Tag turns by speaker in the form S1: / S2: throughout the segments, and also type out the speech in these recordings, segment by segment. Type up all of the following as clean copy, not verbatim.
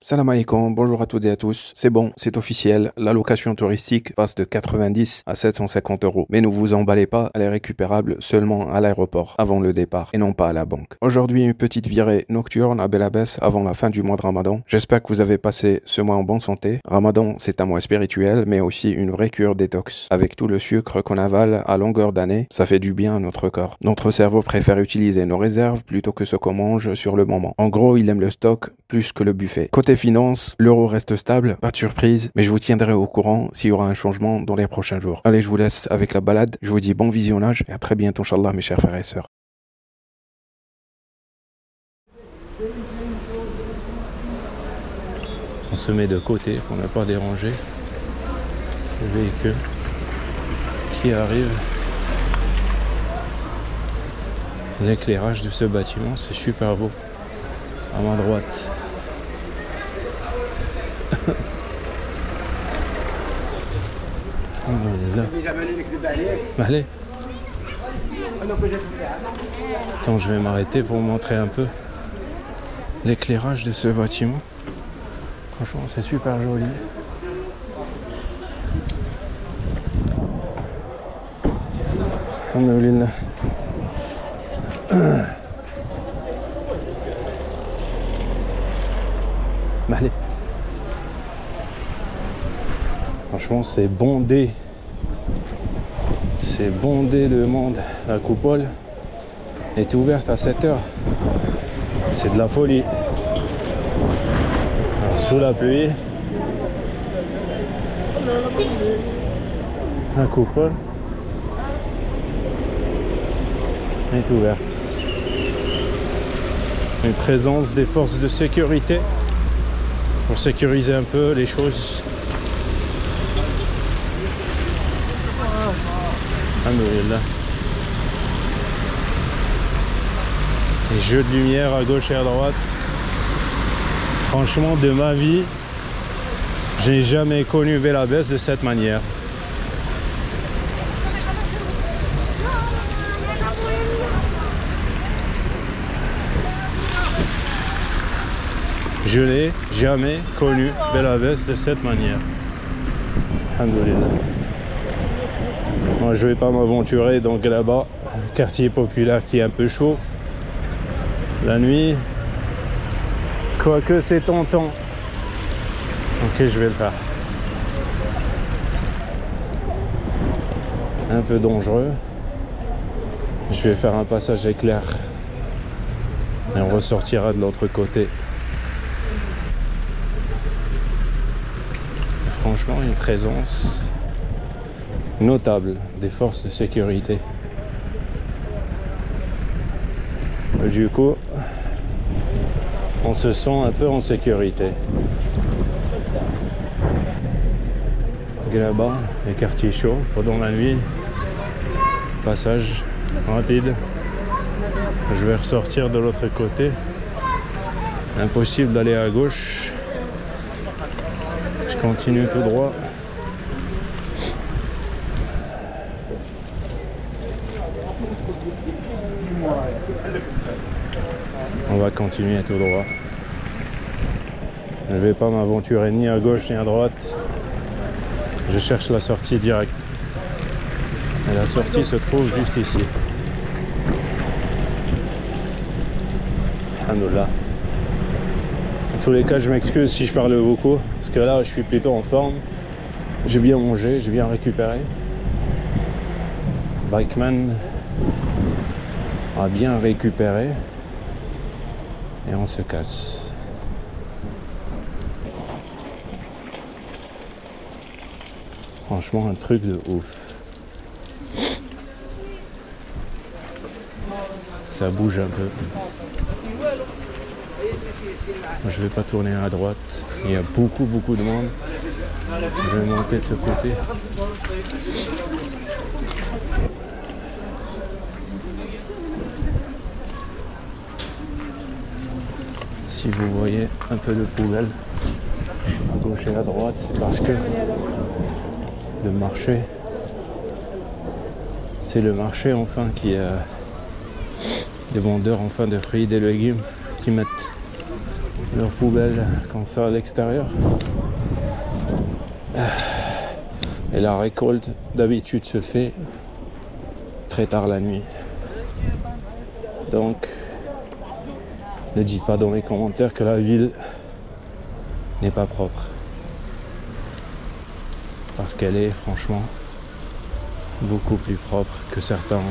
S1: Salam alaikum, bonjour à toutes et à tous. C'est bon, c'est officiel, la location touristique passe de 90 à 750 euros. Mais ne vous emballez pas, elle est récupérable seulement à l'aéroport, avant le départ, et non pas à la banque. Aujourd'hui, une petite virée nocturne à Belabès avant la fin du mois de Ramadan. J'espère que vous avez passé ce mois en bonne santé. Ramadan, c'est un mois spirituel, mais aussi une vraie cure détox. Avec tout le sucre qu'on avale à longueur d'année, ça fait du bien à notre corps. Notre cerveau préfère utiliser nos réserves plutôt que ce qu'on mange sur le moment. En gros, il aime le stock plus que le buffet. Côté finance, l'euro reste stable, pas de surprise, mais je vous tiendrai au courant s'il y aura un changement dans les prochains jours. Allez, je vous laisse avec la balade, je vous dis bon visionnage et à très bientôt, Inch'Allah, mes chers frères et sœurs. On se met de côté pour ne pas déranger le véhicule qui arrive. L'éclairage de ce bâtiment, c'est super beau. À ma droite. Allez. Attends, je vais m'arrêter pour vous montrer un peu l'éclairage de ce bâtiment. Franchement, c'est super joli. Alhamdoulilah. Allez. Franchement, c'est bondé. C'est bondé de monde. La coupole est ouverte à 7 h. C'est de la folie. Alors, sous la pluie, la coupole est ouverte. Une présence des forces de sécurité pour sécuriser un peu les choses. Alhamdoulilah. Les jeux de lumière à gauche et à droite. Franchement, de ma vie, j'ai jamais connu Belabès de cette manière. Je n'ai jamais connu Belabès de cette manière. Alhamdoulilah. Moi, je vais pas m'aventurer donc là-bas, quartier populaire qui est un peu chaud la nuit, quoique c'est tentant. Ok, je vais le faire. Un peu dangereux. Je vais faire un passage éclair et on ressortira de l'autre côté. Franchement, une présence notable des forces de sécurité. Du coup, on se sent un peu en sécurité. Là-bas, les quartiers chauds pendant la nuit. Passage rapide. Je vais ressortir de l'autre côté. Impossible d'aller à gauche. Je continue tout droit. On va continuer tout droit. Je ne vais pas m'aventurer ni à gauche ni à droite. Je cherche la sortie directe. Et la sortie se trouve juste ici. Alhamdoulilah. En tous les cas, je m'excuse si je parle beaucoup. Parce que là, je suis plutôt en forme. J'ai bien mangé, j'ai bien récupéré. Bikeman a bien récupéré. Et on se casse. Franchement, un truc de ouf. Ça bouge un peu. Je vais pas tourner à droite. Il y a beaucoup de monde. Je vais monter de ce côté. Si vous voyez un peu de poubelle à gauche et à droite, c'est parce que le marché, c'est le marché enfin qui a des vendeurs enfin de fruits et des légumes qui mettent leurs poubelles comme ça à l'extérieur. Et la récolte d'habitude se fait très tard la nuit. Donc ne dites pas dans les commentaires que la ville n'est pas propre. Parce qu'elle est franchement beaucoup plus propre que certains,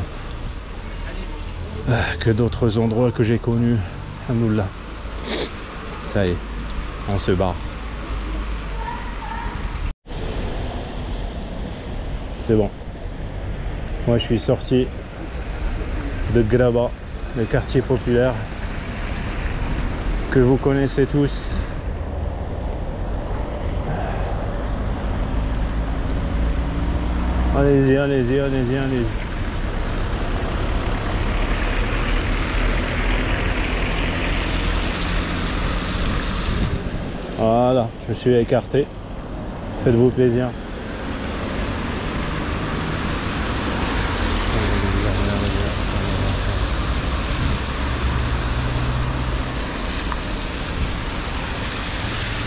S1: que d'autres endroits que j'ai connus. Alhamdoulilah. Ça y est, on se barre. C'est bon. Moi je suis sorti de Graba, le quartier populaire que vous connaissez tous. Allez-y, allez-y, allez-y, allez-y. Voilà, je suis écarté. Faites-vous plaisir.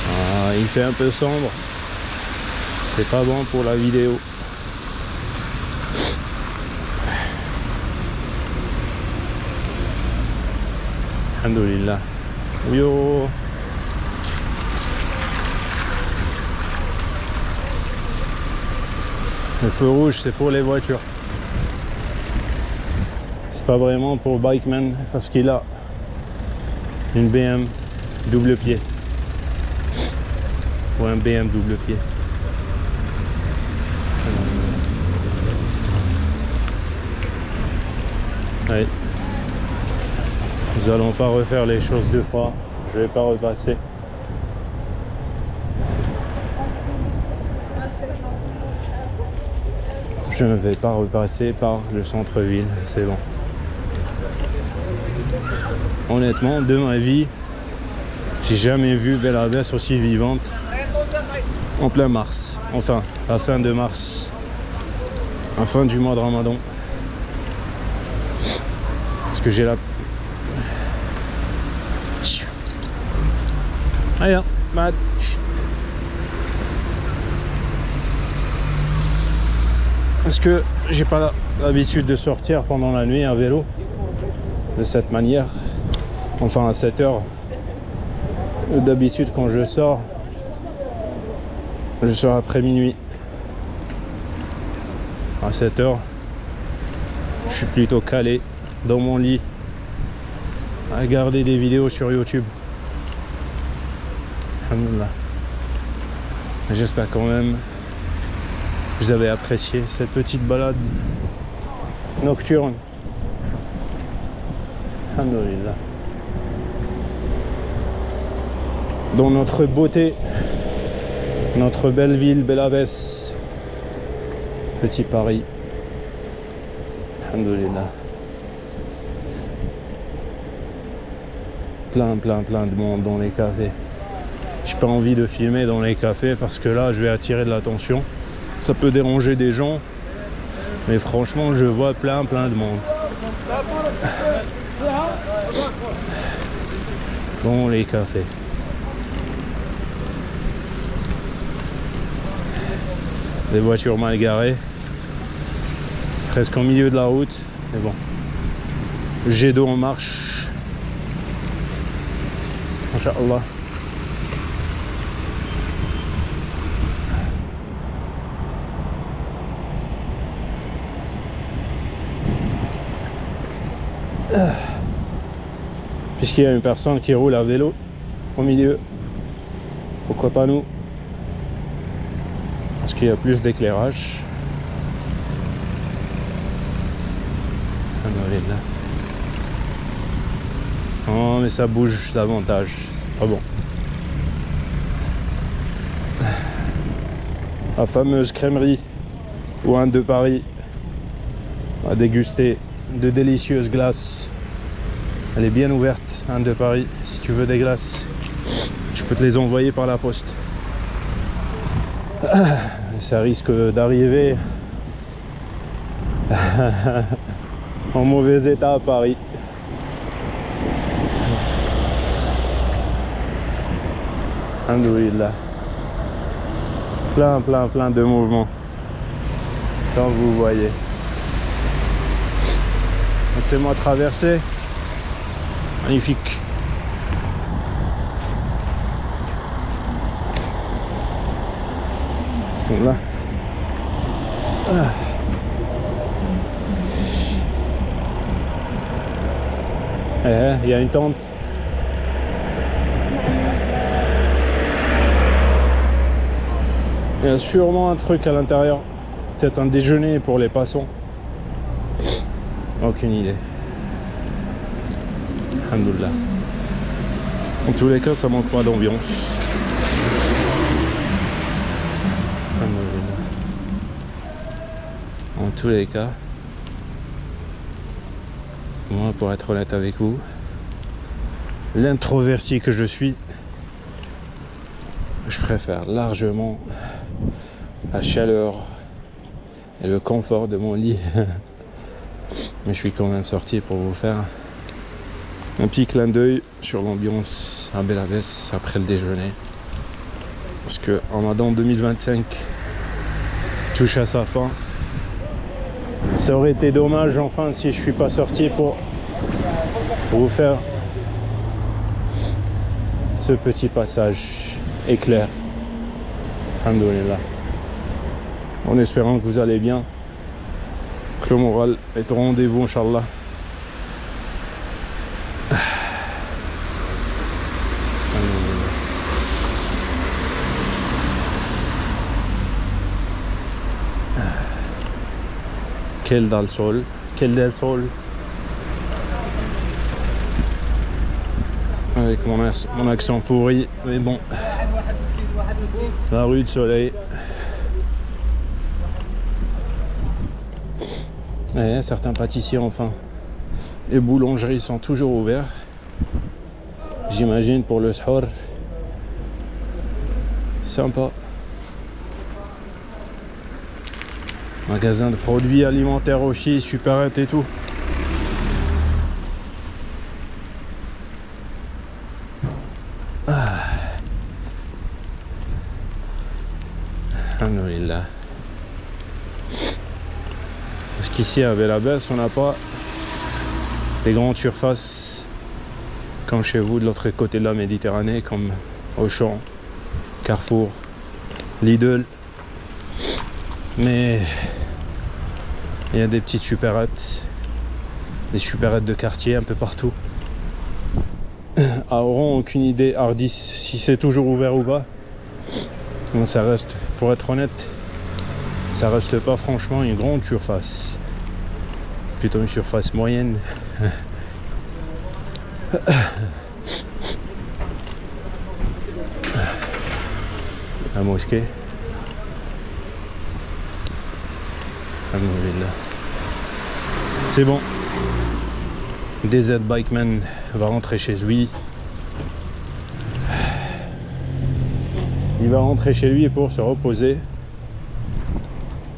S1: Ah, il fait un peu sombre. C'est pas bon pour la vidéo. Alhamdoulilah. Yo. Le feu rouge, c'est pour les voitures. C'est pas vraiment pour Bikeman parce qu'il a une BM double pied. Ou un BM double pied. Ouais. Nous allons pas refaire les choses deux fois. Je vais pas repasser. Je ne vais pas repasser par le centre-ville, c'est bon. Honnêtement, de ma vie, j'ai jamais vu Bel Abbès aussi vivante en plein mars. Enfin, la fin de mars, la fin du mois de Ramadan. Parce que j'ai la... Allez, Matt. Parce que j'ai pas l'habitude de sortir pendant la nuit à vélo de cette manière, enfin à cette heure. D'habitude quand je sors après minuit. À cette heure je suis plutôt calé dans mon lit à regarder des vidéos sur YouTube. Alhamdoulilah. J'espère quand même vous avez apprécié cette petite balade nocturne. Alhamdoulilah. Dans notre beauté, notre belle ville, Bel Abbès, petit Paris. Alhamdoulilah. Plein de monde dans les cafés. J'ai pas envie de filmer dans les cafés parce que là je vais attirer de l'attention. Ça peut déranger des gens, mais franchement je vois plein de monde dans les cafés. Des voitures mal garées, presque au milieu de la route, mais bon. Jet d'eau en marche. Inch'Allah. Puisqu'il y a une personne qui roule à vélo au milieu, pourquoi pas nous? Parce qu'il y a plus d'éclairage. Oh mais ça bouge davantage, c'est pas bon. La fameuse crèmerie Ouin de Paris a dégusté de délicieuses glaces. Elle est bien ouverte, Ouin de Paris. Si tu veux des glaces, je peux te les envoyer par la poste. Ça risque d'arriver en mauvais état à Paris.
S2: Alhamdoulilah. Plein de mouvements. Comme vous voyez. Laissez-moi traverser. Magnifique. Ils sont là. Il y a une tente. Il y a sûrement un truc à l'intérieur. Peut-être un déjeuner pour les passants. Aucune idée. Alhamdoulilah. En tous les cas, ça manque pas d'ambiance. Alhamdoulilah. En tous les cas, moi, pour être honnête avec vous, l'introverti que je suis, je préfère largement la chaleur et le confort de mon lit. Mais je suis quand même sorti pour vous faire un petit clin d'œil sur l'ambiance à Bel Abbès après le déjeuner. Parce que Ramadan 2025 touche à sa fin. Ça aurait été dommage enfin si je suis pas sorti pour vous faire ce petit passage éclair. Alhamdoulilah. En espérant que vous allez bien, que le moral est au rendez-vous, Inch'Allah. Quel del sol, quel del sol. Avec mon accent pourri, mais bon. La rue de Soleil. Et certains pâtissiers enfin et boulangeries sont toujours ouverts. J'imagine pour le sahur. Sympa. Magasin de produits alimentaires aussi, supérette et tout. Alhamdoulilah. Parce qu'ici à Bel Abbès, on n'a pas des grandes surfaces comme chez vous de l'autre côté de la Méditerranée, comme Auchan, Carrefour, Lidl. Mais il y a des petites supérettes, des supérettes de quartier un peu partout. À Oran, aucune idée, Ardis, si c'est toujours ouvert ou pas. Donc ça reste, pour être honnête, ça reste pas franchement une grande surface. Plutôt une surface moyenne. La mosquée. C'est bon. DZ Bikeman va rentrer chez lui. Il va rentrer chez lui pour se reposer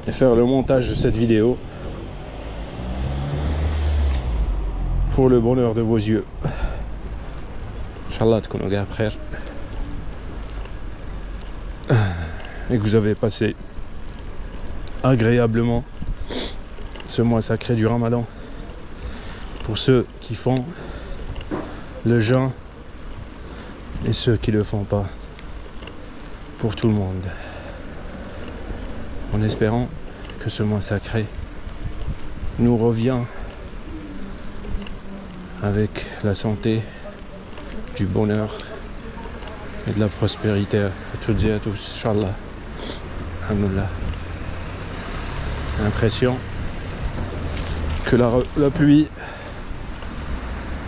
S2: et faire le montage de cette vidéo pour le bonheur de vos yeux. Inch'Allah تكونوا قاعد بخير et que vous avez passé agréablement ce mois sacré du Ramadan. Pour ceux qui font le jeûne et ceux qui le font pas, pour tout le monde, en espérant que ce mois sacré nous revient avec la santé, du bonheur et de la prospérité à toutes et à tous, Inch'Allah. Alhamdoulilah. L'impression que la pluie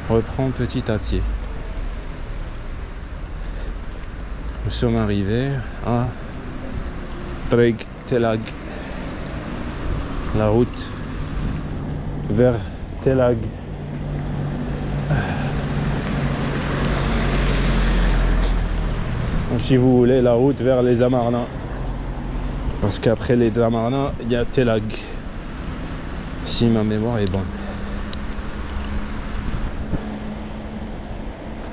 S2: reprend petit à petit. Nous sommes arrivés à Treg Telag, la route vers Telag. Donc, si vous voulez, la route vers les Amarna, parce qu'après les Amarna il y a Telag, si ma mémoire est bonne.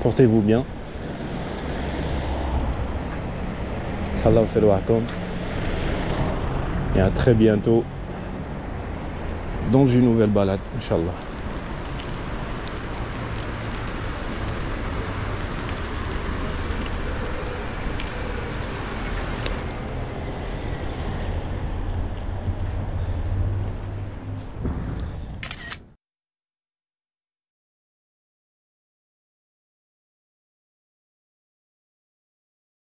S2: Portez-vous bien. Inch'Allah au Felwakom. Et à très bientôt dans une nouvelle balade, Inch'Allah.